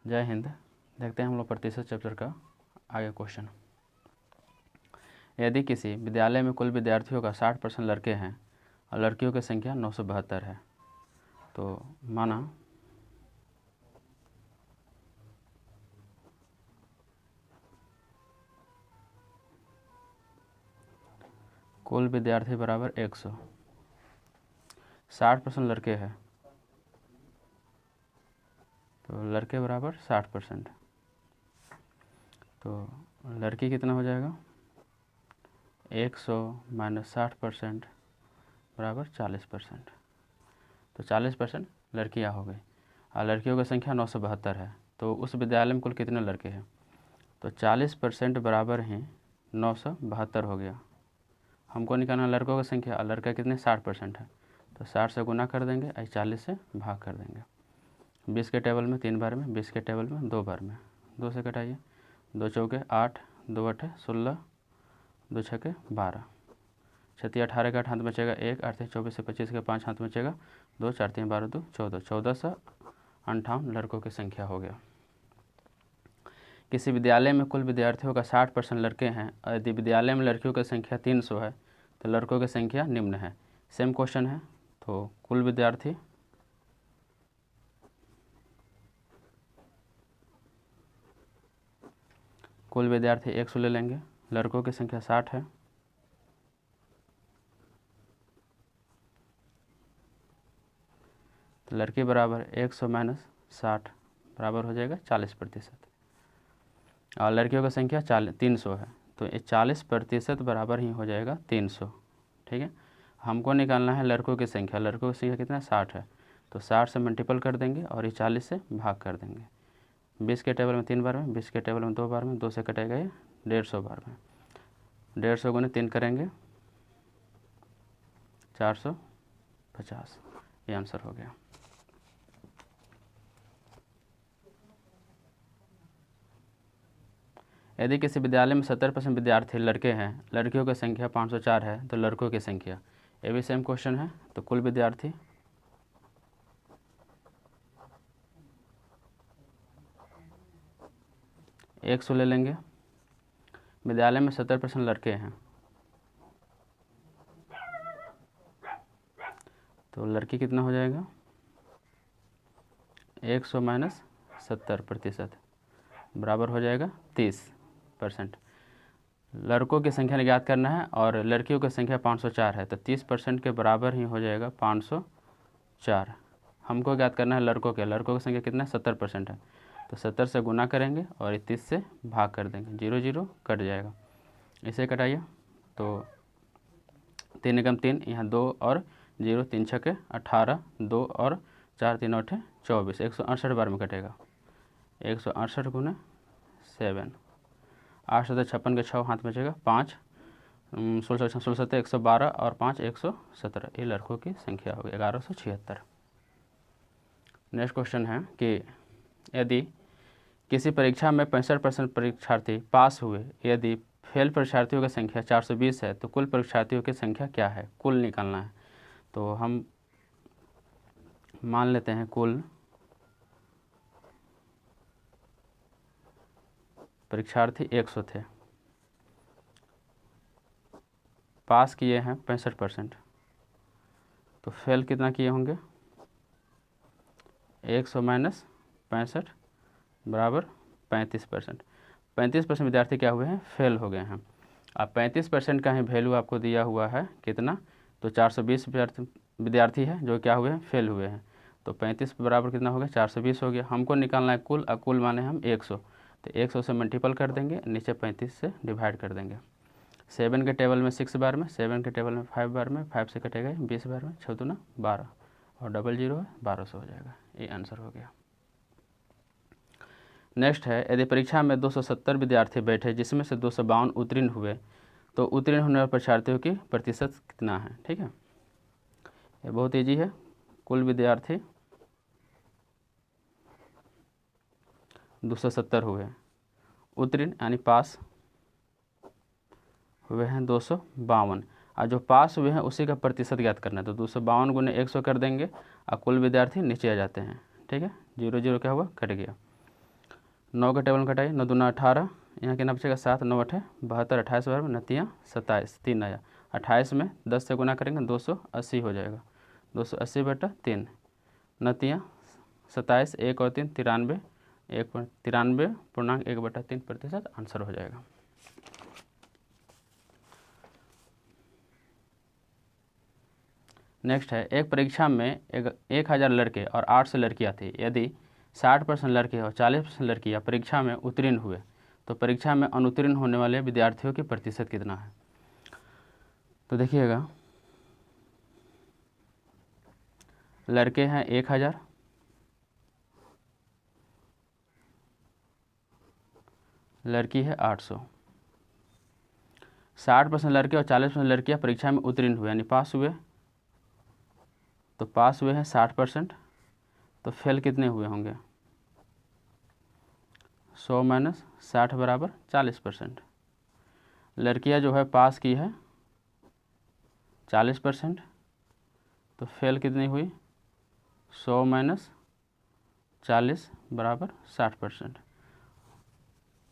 जय हिंद। देखते हैं हम लोग प्रतिशत चैप्टर का आगे क्वेश्चन। यदि किसी विद्यालय में कुल विद्यार्थियों का 60% लड़के हैं और लड़कियों की संख्या 972 है, तो माना कुल विद्यार्थी बराबर 100, 60% लड़के हैं तो लड़के बराबर 60%, तो लड़की कितना हो जाएगा 100 माइनस 60% बराबर 40%, तो 40% लड़कियाँ हो गई और लड़कियों की संख्या 972 है। तो उस विद्यालय में कुल कितने लड़के हैं, तो 40% बराबर ही 972 हो गया। हमको निकालना लड़कों की संख्या और लड़का कितने 60% है, तो 60 से गुना कर देंगे और 40 से भाग कर देंगे। 20 के टेबल में 3 बार में, 20 के टेबल में 2 बार में, 2 से कटाइए, 2 चौके 8, 2 8 16, 2 छके 12, 6 18 का 8 हाथ में बचेगा 1, 8 24 से 25 के 5 हाथ में बचेगा 2, 4 3 12 2 14, 1458 लड़कों की संख्या हो गया। किसी विद्यालय में कुल विद्यार्थियों का 60% लड़के हैं और यदि विद्यालय में लड़कियों की संख्या 300 है तो लड़कों की संख्या निम्न है। सेम क्वेश्चन है। तो कुल विद्यार्थी कुल विद्यार्थी 100 ले लेंगे, लड़कों की संख्या 60 है, तो लड़की बराबर 100 माइनस 60 बराबर हो जाएगा 40%, और लड़कियों की संख्या 300 है, तो ये 40% बराबर ही हो जाएगा 300। ठीक है, हमको निकालना है लड़कों की संख्या। लड़कों की संख्या कितना 60 है, तो 60 से मल्टीपल कर देंगे और ये 40 से भाग कर देंगे। 20 के टेबल में 3 बार में, 20 के टेबल में 2 बार में, 2 से कटेगा ये 150 बार में, 150 गुने 3 करेंगे 450, ये आंसर हो गया। यदि किसी विद्यालय में 70% विद्यार्थी लड़के हैं, लड़कियों की संख्या 504 है, तो लड़कों की संख्या, ये भी सेम क्वेश्चन है। तो कुल विद्यार्थी एक 100 ले लेंगे, विद्यालय में 70% लड़के हैं तो लड़की कितना हो जाएगा 100 माइनस 70% बराबर हो जाएगा 30%। लड़कों की संख्या ज्ञात करना है और लड़कियों की संख्या 504 है, तो 30% के बराबर ही हो जाएगा 504। हमको ज्ञात करना है लड़कों की संख्या कितना 70% है, तो 70 से गुना करेंगे और 30 से भाग कर देंगे, 0 0 कट जाएगा। इसे कटाइए तो 3 एकम 3, यहाँ 2 और 0, 3 छके 18, 2 और 4 3 8 24, 168 बार में कटेगा, 168 गुना 7, 8 7 56 के 6 हाथ में बचेगा 5, 16 16 7 112 और 5 117, ये लड़कों की संख्या होगी 1176। नेक्स्ट क्वेश्चन है कि यदि किसी परीक्षा में 65% परीक्षार्थी पास हुए, यदि फेल परीक्षार्थियों की संख्या 420 है, तो कुल परीक्षार्थियों की संख्या क्या है, कुल निकालना है। तो हम मान लेते हैं कुल परीक्षार्थी 100 थे, पास किए हैं 65%, तो फेल कितना किए होंगे 100 माइनस 65 बराबर 35%। 35% विद्यार्थी क्या हुए हैं फेल हो गए हैं। अब 35% का ही वैल्यू आपको दिया हुआ है कितना, तो 420 विद्यार्थी है जो क्या हुए हैं फेल हुए हैं, तो 35 बराबर कितना हो गया 420 हो गया। हमको निकालना है कुल, और कुल माने हम 100, तो 100 से मल्टीपल कर देंगे, नीचे 35 से डिवाइड कर देंगे। 7 के टेबल में 6 बार में, 7 के टेबल में 5 बार में, 5 से कटेगा 20 बार में, 6 दूना 12 और डबल 0 है 1200 हो जाएगा, ये आंसर हो गया। नेक्स्ट है, यदि परीक्षा में 270 विद्यार्थी बैठे जिसमें से 252 उत्तीर्ण हुए, तो उत्तीर्ण होने वाले परीक्षार्थियों की प्रतिशत कितना है। ठीक है, ये बहुत ईजी है। कुल विद्यार्थी 270 हुए, उत्तीर्ण यानी पास हुए हैं 252, और जो पास हुए हैं उसी का प्रतिशत ज्ञात करना है। तो 252 गुने 100 कर देंगे और कुल विद्यार्थी नीचे आ जाते हैं। ठीक है, 0 0 क्या हुआ कट गया। 9 के टेबल में कटाइए, 9 दूना 18, यहाँ कितना बचेगा 7, 9 8 72, 28 बार में 9 27, 3 आया। 28 में 10 से गुना करेंगे 280 हो जाएगा, 280/3, 9 27, 1 और 3 93, 93.1/3% आंसर हो जाएगा। नेक्स्ट है, एक परीक्षा में 1000 लड़के और 800 लड़कियां थी। यदि 60% लड़के और 40% लड़कियां परीक्षा में उत्तीर्ण हुए तो परीक्षा में अनुत्तीर्ण होने वाले विद्यार्थियों की प्रतिशत कितना है। तो देखिएगा, लड़के हैं 1000, लड़की है 800। 60% लड़के और 40% लड़कियां परीक्षा में उत्तीर्ण हुए यानी पास हुए, तो पास हुए हैं 60%, तो फेल कितने हुए होंगे, 100 - 60 बराबर 40%। लड़कियां जो है पास की है 40%, तो फेल कितनी हुई, 100 - 40 बराबर 60%।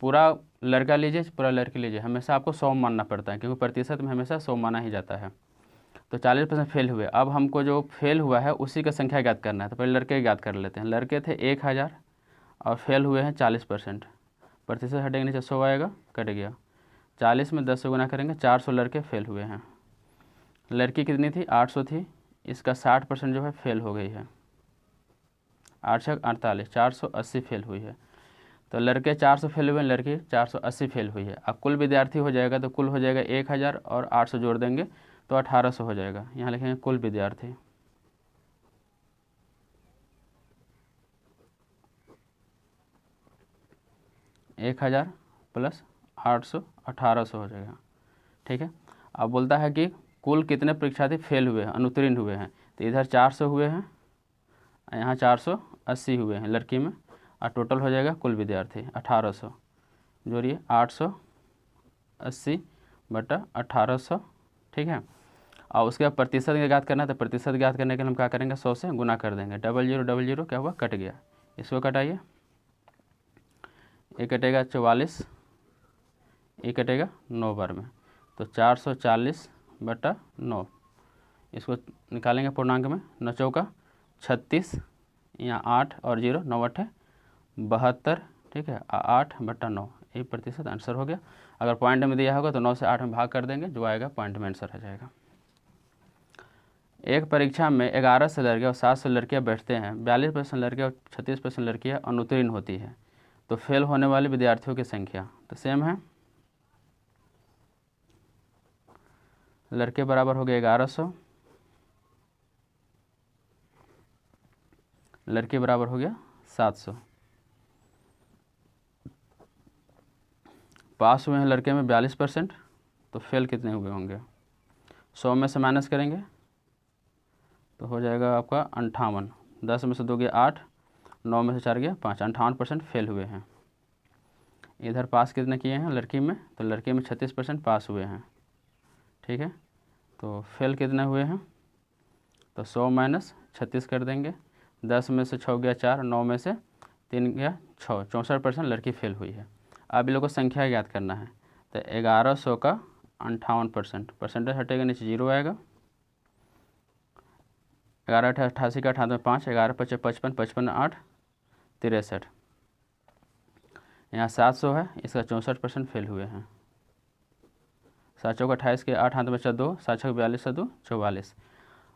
पूरा लड़का लीजिए पूरा लड़की लीजिए, हमेशा आपको 100 मानना पड़ता है क्योंकि प्रतिशत में हमेशा 100 माना ही जाता है। तो 40% फेल हुए। अब हमको जो फेल हुआ है उसी का संख्या ज्ञात करना है, तो पहले लड़के ज्ञात कर लेते हैं। लड़के थे 1000 और फेल हुए हैं 40%, प्रतिशत हटेंगे नीचे 100 आएगा, कट गया। 40 में 10 से गुना करेंगे, 400 लड़के फेल हुए हैं। लड़की कितनी थी, 800 थी, इसका 60% जो है फेल हो गई है, 8 छक 48, 480 फेल हुई है। तो लड़के 400 फेल हुए हैं, लड़की 480 फेल हुई है। अब कुल विद्यार्थी हो जाएगा, तो कुल हो जाएगा 1000 और 800 जोड़ देंगे तो 1800 हो जाएगा। यहाँ लिखेंगे कुल विद्यार्थी, एक 1000 प्लस 800 1800 हो जाएगा। ठीक है। अब बोलता है कि कुल कितने परीक्षार्थी फेल हुए हैं, अनुत्तीर्ण हुए हैं। तो इधर 400 हुए हैं, यहाँ 480 हुए हैं लड़की में, और टोटल हो जाएगा कुल विद्यार्थी 1800। जोड़िए 880/1800। ठीक है। और उसके बाद प्रतिशत ज्ञात करना है, तो प्रतिशत ज्ञात करने के लिए हम क्या करेंगे, 100 से गुना कर देंगे। 0000 क्या हुआ, कट गया। इसको कटाइए, ये कटेगा 44, ये कटेगा 9 बार में, तो 440/9। इसको निकालेंगे पूर्णांक में, 9 चौका 36, यहाँ 8 और 0, 9 8 72। ठीक है, 8/9, यही प्रतिशत आंसर हो गया। अगर पॉइंट में दिया होगा तो 9 से 8 में भाग कर देंगे, जो आएगा पॉइंट में आंसर आ जाएगा। एक परीक्षा में 1100 लड़के और 700 लड़कियां बैठते हैं। 42% लड़के और 36% लड़कियां अनुत्तीर्ण होती है, तो फेल होने वाले विद्यार्थियों की संख्या तो सेम है। लड़के बराबर हो गए 1100, लड़के बराबर हो गया 700। पास हुए हैं लड़के में 42%, तो फेल कितने हुए होंगे, 100 में से माइनस करेंगे तो हो जाएगा आपका 58। 10 में से 2 गया 8, 9 में से 4 गया 5, 58% फेल हुए हैं। इधर पास कितने किए हैं लड़की में, तो लड़की में 36% पास हुए हैं। ठीक है, तो फेल कितने हुए हैं, तो 100 - 36 कर देंगे। 10 में से 6 गया 4, 9 में से 3 गया 6, 64% लड़की फेल हुई है। अब इन लोगों को संख्या याद करना है, तो 1100 का 58%, परसेंटेज हटेगा नीचे 0 आएगा। 11 8 88 का 98 5, 11 5 55, 55 8 63। यहाँ 700 है, इसका 64% फेल हुए हैं। 7 चौका 28 के 8 हाथ में 2, 7 छक 42 से 2 44।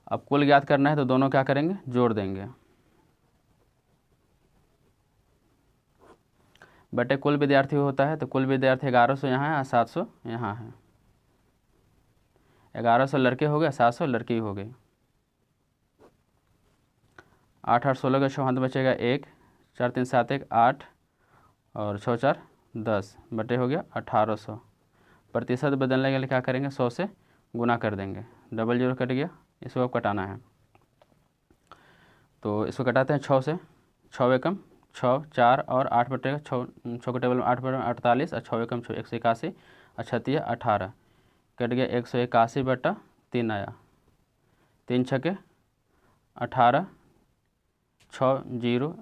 अब कुल ज्ञात करना है, तो दोनों क्या करेंगे, जोड़ देंगे। बटे कुल विद्यार्थी होता है, तो कुल विद्यार्थी 1100 यहाँ है और 700 यहाँ है। 1100 लड़के हो गए, 700 लड़की हो गई। 8 8 16 का 6 हाथ बचेगा 1, 4 3 7 1 8 और 6 4 10 बटे हो गया 1800। प्रतिशत बदलने के लिए क्या करेंगे, 100 से गुना कर देंगे। 00 कट गया, इसको अब कटाना है, तो इसको कटाते हैं 6 से। 6 एकम 6, 4 और 8 बटेगा 6, 6 के टेबल में 8 बटे 48 और 6 एकम 6, 181 और 36 18, कट गया 181/3 आया। 3 छके 18, 6 0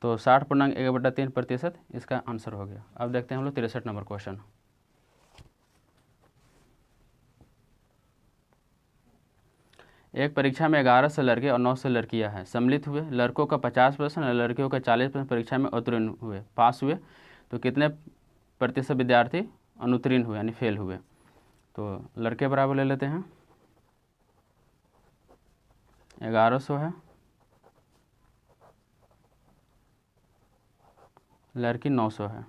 तो 60.1/3% इसका आंसर हो गया। अब देखते हैं हम लोग 63 नंबर क्वेश्चन। एक परीक्षा में 1100 लड़के और 900 लड़कियां हैं, सम्मिलित हुए। लड़कों का 50% और लड़कियों का 40% परीक्षा में उत्तीर्ण हुए, पास हुए। तो कितने प्रतिशत विद्यार्थी अनुत्तीर्ण हुए यानी फेल हुए? तो लड़के बराबर ले लेते हैं, 1100 है, लड़की 900 है।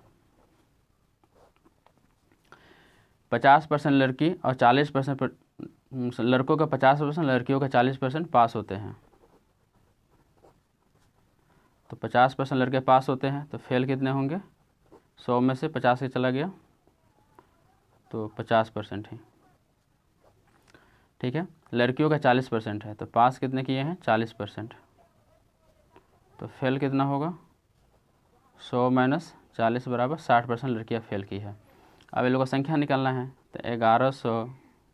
50% लड़की और 40% लड़कों का 50%, लड़कियों का 40% पास होते हैं। तो 50% लड़के पास होते हैं, तो फेल कितने होंगे? 100 में से 50 ही चला गया, तो 50% ही। ठीक है, लड़कियों का 40% है, तो पास कितने किए हैं? 40%। तो फेल कितना होगा? 100 माइनस 40 बराबर 60% लड़कियां फेल की है। अब ये लोगों का संख्या निकालना है, तो 1100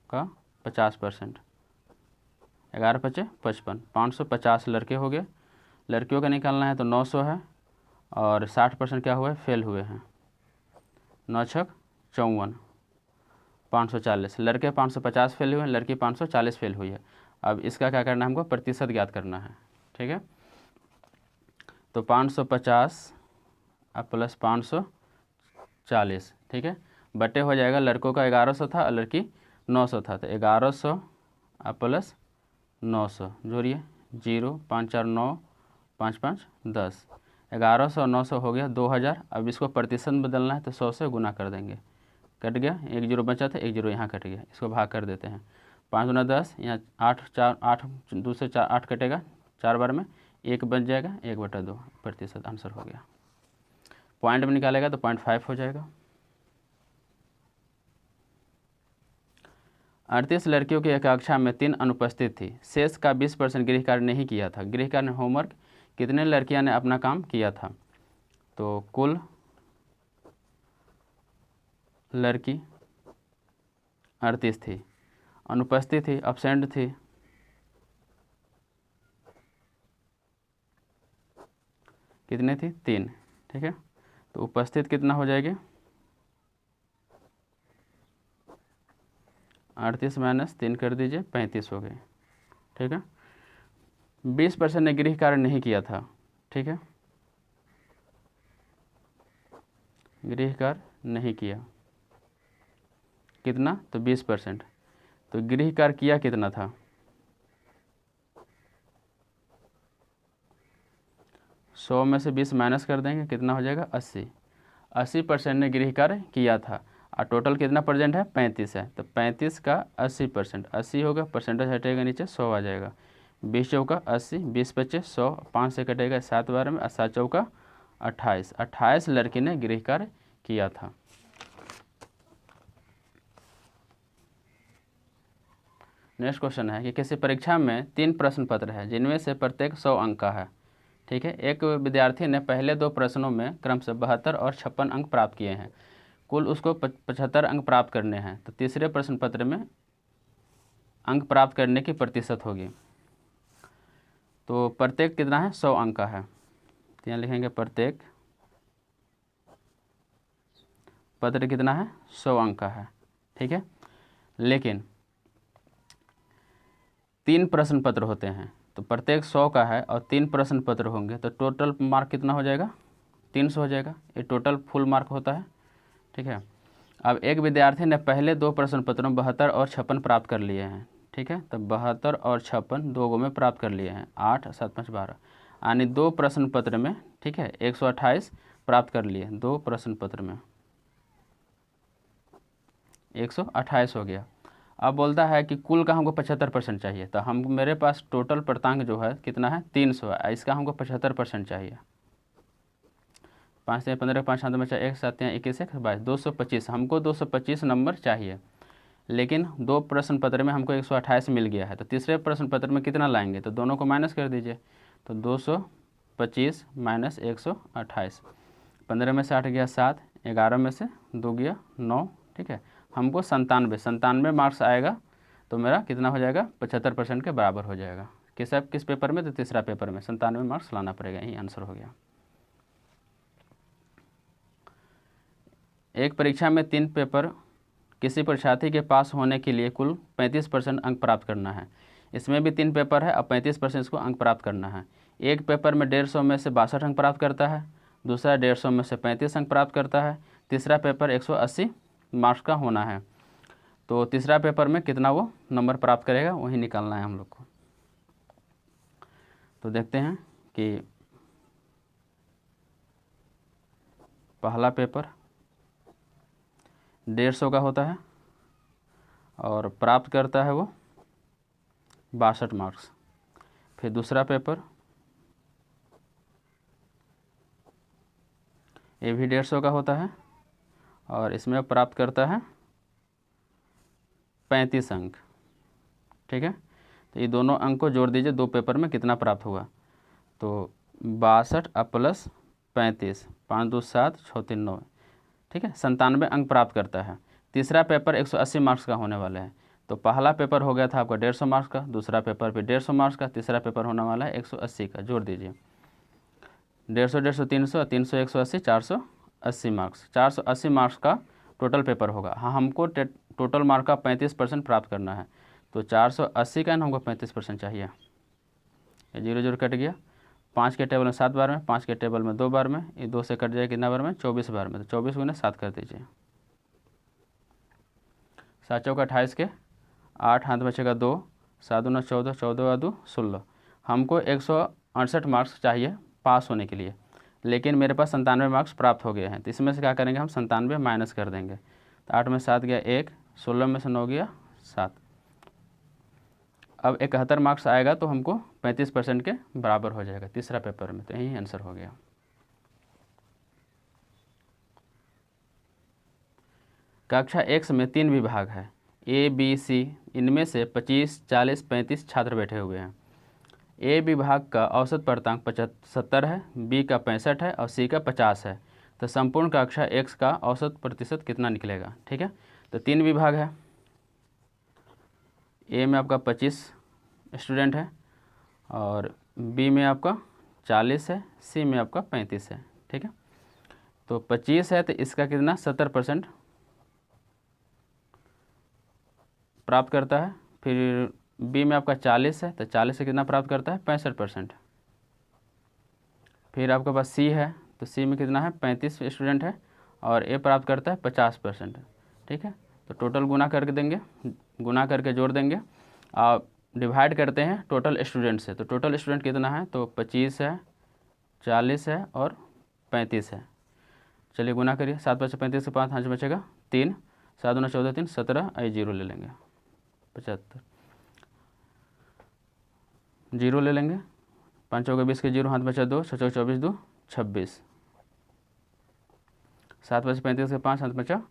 का 50%, 11 पचे 55, 550 लड़के हो गए। लड़कियों का निकालना है तो 900 है, और 60% क्या हुआ है? फेल हुए हैं। 9 छक 54, 540 लड़के 550 फेल हुए हैं, लड़की 540 फेल हुई है। अब इसका क्या करना है? हमको प्रतिशत ज्ञात करना है। ठीक है, तो 550 अब प्लस 540, ठीक है, बटे हो जाएगा। लड़कों का 1100 था और लड़की 900 था, तो 1100 अब प्लस 900 जोड़िए, 0 5 4 9 5 5 10, 1100 और 900 हो गया 2000। अब इसको प्रतिशत में बदलना है, तो 100 से गुना कर देंगे, कट गया, 1 0 बचा था, 1 0 यहाँ कट गया। इसको भाग कर देते हैं, 5 गुना 10, यहाँ 8 4 8 2 से 4 8 कटेगा, 4 बार में 1 बच जाएगा, 1/2 प्रतिशत आंसर हो गया। पॉइंट में निकालेगा तो 0.5 हो जाएगा। 38 लड़कियों की एक कक्षा में 3 अनुपस्थित थी, शेष का 20% गृह कार्य नहीं किया था। गृह कार्य होमवर्क कितने लड़कियां ने अपना काम किया था? तो कुल लड़की 38 थी, अनुपस्थित थी, अब्सेंट थी, कितने थी? 3। ठीक है, तो उपस्थित कितना हो जाएगी? 38 माइनस 3 कर दीजिए, 35 हो गए। ठीक है, 20% ने गृह कार्य नहीं किया था। ठीक है, गृह कार्य नहीं किया, कितना? तो 20%। तो गृह कार्य किया कितना था? 100 में से 20 माइनस कर देंगे, कितना हो जाएगा? 80। 80% ने गृह कार्य किया था, और टोटल कितना परसेंट है? 35 है, तो 35 का 80%, 80 होगा, परसेंटेज हटेगा नीचे, 100 आ जाएगा। 20 चौका 80, 20 बचे 100, 5 से कटेगा 7 बार में, 7 चौका 28, 28 लड़की ने गृह कार्य किया था। नेक्स्ट क्वेश्चन है कि किसी परीक्षा में 3 प्रश्न पत्र है जिनमें से प्रत्येक 100 अंक का है। ठीक है, एक विद्यार्थी ने पहले 2 प्रश्नों में क्रमशः 72 और 56 अंक प्राप्त किए हैं, कुल उसको 75 अंक प्राप्त करने हैं। तो तीसरे प्रश्न पत्र में अंक प्राप्त करने की प्रतिशत होगी। तो प्रत्येक कितना है? 100 अंक का है, तो यहाँ लिखेंगे प्रत्येक पत्र कितना है? 100 अंक का है। ठीक है, लेकिन 3 प्रश्न पत्र होते हैं, तो प्रत्येक 100 का है और 3 प्रश्न पत्र होंगे, तो टोटल मार्क कितना हो जाएगा? 300 हो जाएगा। ये टोटल फुल मार्क होता है। ठीक है, अब एक विद्यार्थी ने पहले 2 प्रश्न पत्रों 72 और 56 प्राप्त कर लिए हैं। ठीक है, तो 72 और 56 2 गो में प्राप्त कर लिए हैं, 8 7 5 12, यानी 2 प्रश्न पत्र में, ठीक है, 128 प्राप्त कर लिए। 2 प्रश्न पत्र में 128 हो गया। अब बोलता है कि कुल का हमको 75% चाहिए, तो हम मेरे पास टोटल प्राप्तांक जो है कितना है? 300 है, इसका हमको 75% चाहिए। 5 से 15 5 7 बचा 1 7 21 1 22 225, हमको 225 नंबर चाहिए। लेकिन 2 प्रश्न पत्र में हमको 128 मिल गया है, तो तीसरे प्रश्न पत्र में कितना लाएंगे? तो दोनों को माइनस कर दीजिए, तो 225 माइनस 128, 15 में से 8 गया 7, 11 में से 2 गया 9। ठीक है, हमको 97 मार्क्स आएगा, तो मेरा कितना हो जाएगा? 75% के बराबर हो जाएगा। किस पेपर में? तो तीसरा पेपर में 97 मार्क्स लाना पड़ेगा, यही आंसर हो गया। एक परीक्षा में 3 पेपर किसी परीक्षार्थी के पास होने के लिए कुल 35% अंक प्राप्त करना है। इसमें भी 3 पेपर है, अब 35% इसको अंक प्राप्त करना है। एक पेपर में 150 में से 62 अंक प्राप्त करता है, दूसरा 150 में से 35 अंक प्राप्त करता है, तीसरा पेपर 180 मार्क्स का होना है। तो तीसरा पेपर में कितना वो नंबर प्राप्त करेगा वही निकालना है हम लोग को। तो देखते हैं कि पहला पेपर 150 का होता है और प्राप्त करता है वो 62 मार्क्स। फिर दूसरा पेपर ये भी 150 का होता है और इसमें प्राप्त करता है 35 अंक। ठीक है, तो ये दोनों अंक को जोड़ दीजिए, 2 पेपर में कितना प्राप्त हुआ। तो 62 अब प्लस 35, 5 2 7 6 3 9, ठीक है, 97 अंक प्राप्त करता है। तीसरा पेपर 180 मार्क्स का होने वाला है। तो पहला पेपर हो गया था आपका 150 मार्क्स का, दूसरा पेपर भी 150 मार्क्स का, तीसरा पेपर होने वाला है 180 का। जोड़ दीजिए 150 150 300 300 180 480 मार्क्स। 480 मार्क्स का टोटल पेपर होगा। हाँ, हमको टोटल मार्क का 35% प्राप्त करना है। तो 480 का ना हमको 35% चाहिए। 0 0 कट गया, 5 के टेबल में 7 बार में, 5 के टेबल में 2 बार में, ये 2 से कट जाए कितना बार में, 24 बार में। तो 24 गुना 7 कर दीजिए, 7 चौका 28 के 8 हाथ बचेगा 2, 7 दूना 14, 14 2 16। हमको 168 मार्क्स चाहिए पास होने के लिए, लेकिन मेरे पास 97 मार्क्स प्राप्त हो गए हैं। तो इसमें से क्या करेंगे हम, 97 माइनस कर देंगे। तो 8 में 7 गया 1, 16 में से 9 गया 7। अब 71 मार्क्स आएगा तो हमको 35% के बराबर हो जाएगा तीसरा पेपर में। तो यही आंसर हो गया। कक्षा X में 3 विभाग है, A, B, C। इनमें से 25, 40, 35 छात्र बैठे हुए हैं। A विभाग का औसत प्राप्तांक 75 है, B का 65 है और C का 50 है। तो संपूर्ण कक्षा X का औसत प्रतिशत कितना निकलेगा। ठीक है, तो 3 विभाग है। A में आपका 25 स्टूडेंट है और B में आपका 40 है, C में आपका 35 है। ठीक है, तो 25 है तो इसका कितना 70% प्राप्त करता है। फिर B में आपका 40 है तो 40 से कितना प्राप्त करता है 65%। फिर आपके पास C है तो C में कितना है 35 स्टूडेंट है और A प्राप्त करता है 50%। ठीक है, तो टोटल गुना करके देंगे, गुना करके जोड़ देंगे और डिवाइड करते हैं टोटल स्टूडेंट से। तो टोटल स्टूडेंट कितना है, तो 25 है, 40 है और 35 है। चलिए गुना करिए, 7 5 35 से 5 5 बचेगा 3, 7 9 14 3 17, 0 ले लेंगे 75, 0 ले लेंगे, 5 चौके 20 के 0 हाथ बचा 2, 6 चौके 24 2 26, 7 5 35 के 5 हाथ बचा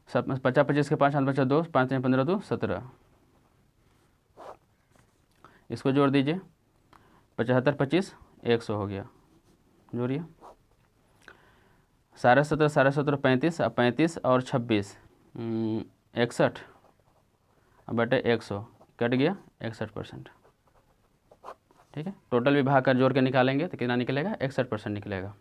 50 25 के 5 हाथ बचा 2, 5 3 15 2 17। इसको जोड़ दीजिए, 75 25 100 हो गया। जोड़िए 17 17 35, अब 35 और 26 61 बटे 100 कट गया 61%। ठीक है, टोटल विभाग का जोड़ के निकालेंगे तो कितना निकलेगा 61% निकलेगा।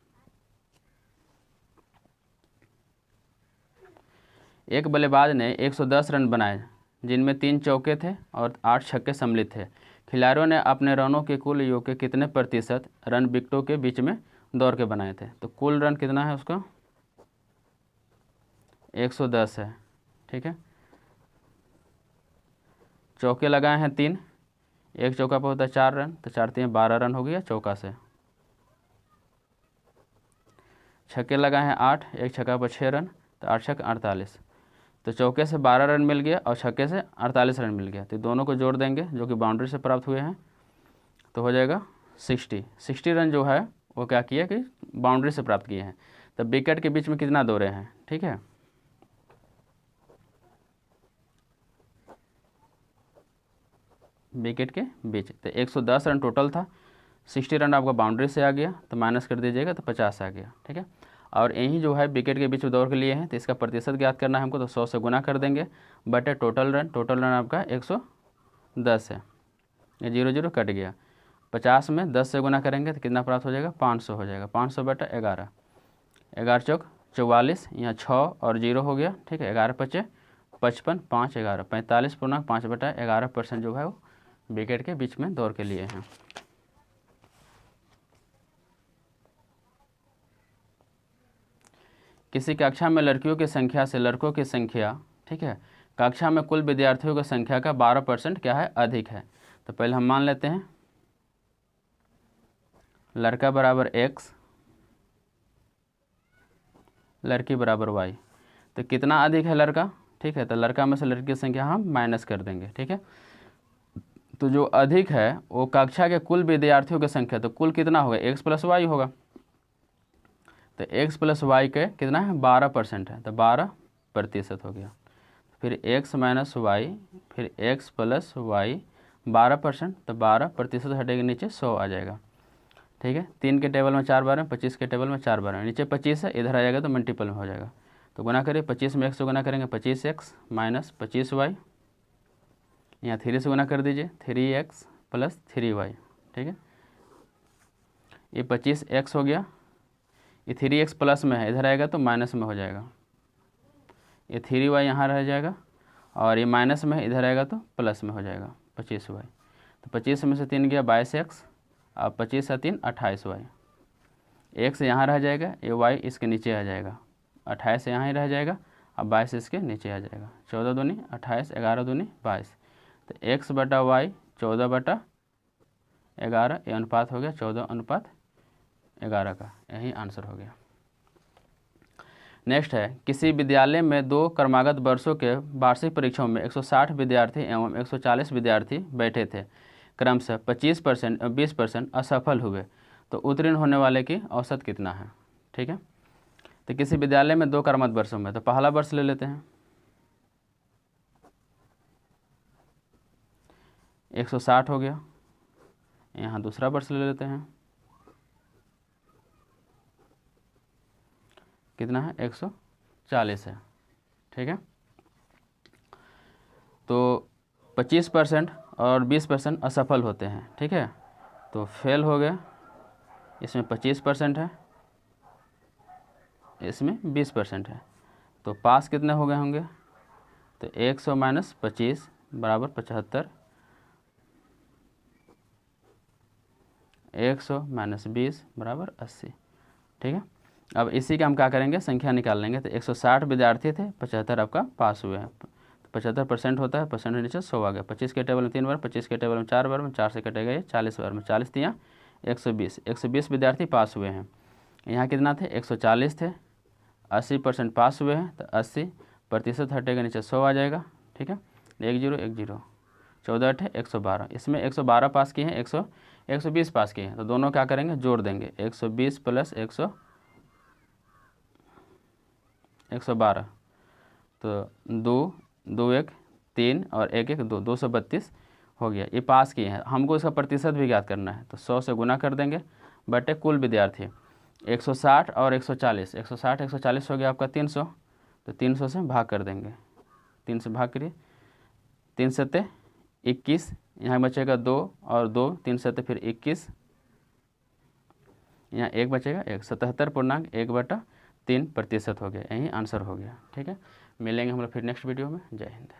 एक बल्लेबाज ने 110 रन बनाए जिनमें 3 चौके थे और 8 छक्के सम्मिलित थे। खिलाड़ियों ने अपने रनों के कुल योग के कितने प्रतिशत रन विकेटों के बीच में दौड़ के बनाए थे। तो कुल रन कितना है उसका 110 है। ठीक है, चौके लगाए हैं 3, एक चौका पर होता है 4 रन, तो 4 3 12 रन हो गया चौका से। छक्के लगाए हैं 8, एक छक्का पर 6 रन, तो 8 छक्के 48। तो चौके से 12 रन मिल गया और छक्के से 48 रन मिल गया। तो दोनों को जोड़ देंगे जो कि बाउंड्री से प्राप्त हुए हैं, तो हो जाएगा 60 रन जो है वो क्या किया कि बाउंड्री से प्राप्त किए हैं। तो विकेट के बीच में कितना दौड़े हैं। ठीक है, विकेट के बीच तो 110 रन टोटल था, 60 रन आपका बाउंड्री से आ गया तो माइनस कर दीजिएगा तो 50 आ गया। ठीक है, और यही जो है विकेट के बीच में दौड़ के लिए हैं तो इसका प्रतिशत ज्ञात करना है हमको। तो 100 से गुना कर देंगे बटे टोटल रन आपका 110 है, ये 0 0 कट गया। 50 में 10 से गुना करेंगे तो कितना प्राप्त हो जाएगा 500 हो जाएगा, 500 बटा 11, 11 चौक 44, यहाँ 6 और 0 हो गया, ठीक है, 11 बचे 55, 5 11 45.5/11% जो है वो विकेट के बीच में दौड़ के लिए हैं। किसी कक्षा में लड़कियों की संख्या से लड़कों की संख्या, ठीक है, कक्षा में कुल विद्यार्थियों की संख्या का 12% क्या है, अधिक है। तो पहले हम मान लेते हैं लड़का बराबर x, लड़की बराबर y। तो कितना अधिक है लड़का, ठीक है, तो लड़का में से लड़की की संख्या हम माइनस कर देंगे, ठीक है। तो जो अधिक है वो कक्षा के कुल विद्यार्थियों की संख्या, तो कुल कितना होगा, x + y होगा। तो x + y के कितना है, 12% है, तो 12% हो गया। फिर x - y, फिर x + y 12%, तो 12% हटेगा, नीचे 100 आ जाएगा, ठीक है। 3 के टेबल में 4 बार में, 25 के टेबल में 4 बार में, नीचे 25 है, इधर आ जाएगा तो मल्टीपल में हो जाएगा। तो गुना करिए, 25 में 1 से गुना करेंगे 25x - 25y, यहाँ 3 से गुना कर दीजिए, 3x + 3y, ठीक है। ये 25x हो गया, ये 3x प्लस में है, इधर आएगा तो माइनस में हो जाएगा, ये 3y यहाँ रह जाएगा, और ये माइनस में है, इधर आएगा तो प्लस में हो जाएगा 25y। तो 25 में से 3 गया 22x, अब 25 से 3 28y, x यहाँ रह जाएगा, ये y इसके नीचे आ जाएगा, 28 यहाँ ही रह जाएगा, अब 22 इसके नीचे आ जाएगा, 14 दूनी 28, 11 दूनी 22। तो x/y 14/11, ये अनुपात हो गया 14:11 का, यही आंसर हो गया। नेक्स्ट है, किसी विद्यालय में 2 क्रमागत वर्षों के वार्षिक परीक्षाओं में 160 विद्यार्थी एवं 140 विद्यार्थी बैठे थे, क्रमशः 25% और 20% असफल हुए, तो उत्तीर्ण होने वाले की औसत कितना है, ठीक है। तो किसी विद्यालय में 2 क्रमागत वर्षों में, तो पहला वर्ष ले लेते हैं, 160 हो गया, यहाँ दूसरा वर्ष ले लेते हैं, कितना है, 140 है, ठीक है। तो 25% और 20% असफल होते हैं, ठीक है। तो फेल हो गया, इसमें 25% है, इसमें 20% है, तो पास कितने हो गए होंगे, तो 100 - 25 बराबर 75, 100 - 20 बराबर 80, ठीक है। अब इसी का हम क्या करेंगे, संख्या निकाल लेंगे। तो 160 विद्यार्थी थे, 75 आपका पास हुए हैं, तो 75% होता है, परसेंट नीचे 100 आ गया। 25 के टेबल में 3 बार, 25 के टेबल में 4 बार में, 4 से कटेगा ये 40 बार में, 40 दिया 120 विद्यार्थी पास हुए हैं। यहाँ कितना थे, 140 थे, 80% पास हुए हैं, तो 80% हटेगा, नीचे 100 आ जाएगा, ठीक है। 1 0 1 0, 14 8 112, इसमें 112 पास किए हैं, 120 पास किए हैं, तो दोनों क्या करेंगे, जोड़ देंगे, 120 + 112, तो 2 2 1 3 और 1 1 2, 232 हो गया, ये पास किए हैं। हमको इसका प्रतिशत भी ज्ञात करना है, तो 100 से गुना कर देंगे, बटे कुल विद्यार्थी 160 और 140, 160 140 हो गया आपका 300, तो 300 से भाग कर देंगे, 3 से भाग करिए, 3 सत्ते 21, यहाँ बचेगा 2 और 2, 3 सत्ते फिर 21, यहाँ 1 बचेगा 1, 77.1/3% हो गया, यही आंसर हो गया, ठीक है। मिलेंगे हम लोग फिर नेक्स्ट वीडियो में। जय हिंद।